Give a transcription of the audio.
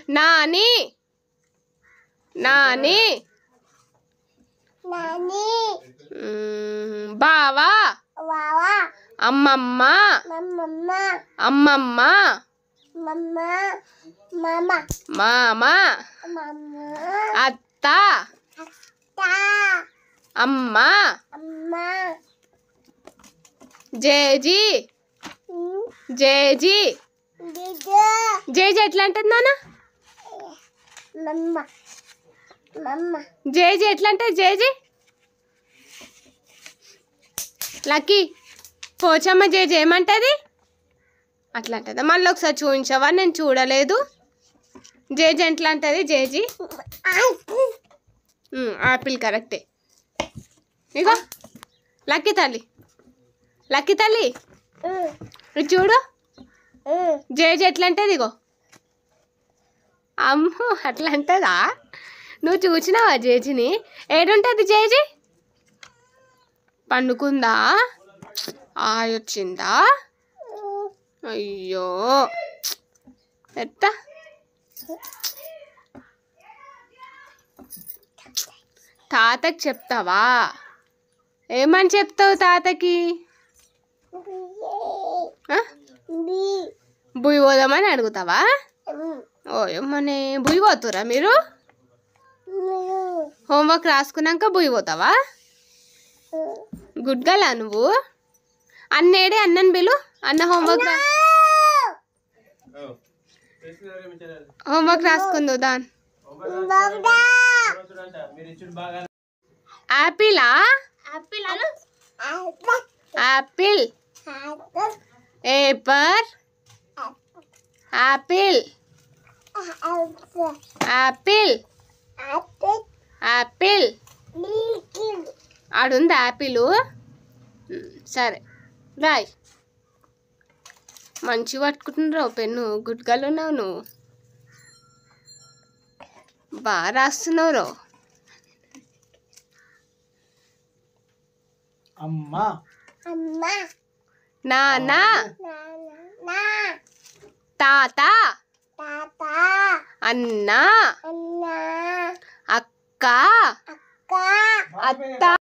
నాని నాని బావా అమ్మమ్మ అమ్మమ్మ మామ అత్త అమ్మ జేజీ జేజీ జేజీ ఎట్లా అంటది నాన్న జేజీ ఎట్లా అంటది జేజీ లక్కీ పోచమ్మ జేజీ ఏమంటది అట్లా అంటదా మళ్ళీ ఒకసారి చూపించవా నేను చూడలేదు జేజీ ఎట్లా అంటది జేజీ ఆపిల్ కరెక్టే ఇగో లక్కీ తల్లి ఇది చూడు జేజీ ఎట్లా అంటది ఇగో అమ్మో అట్లా అంటదా నువ్వు చూసినావా జేజీని ఏడుంటది జేజీ పండుకుందా ఆయొచ్చిందా అయ్యో ఎట్టా తాతకి చెప్తావా ఏమని చెప్తావు తాతకి బుయ్యి పోదామని అడుగుతావా ఓయమ్మనే బుయ్యి పోతురా మీరు హోంవర్క్ రాసుకున్నాక బుయ్యి పోతావా గుడ్ గలా నువ్వు అన్నేడే అన్నని బిలు అన్న హోంవర్క్ రాసుకుందు దాన్ యాపిలా యాపిల్ ఏపర్ యాపిల్ యాపిల్ యాపిల్ ఆడుంది యాపిల్ సరే రాయ్ మంచిగా పట్టుకుంటున్నావు పెన్ను గుడ్గలు ఉన్నావు నువ్వు బాగా రాస్తున్నావు నాన్న తాత అన్న అక్క అత్త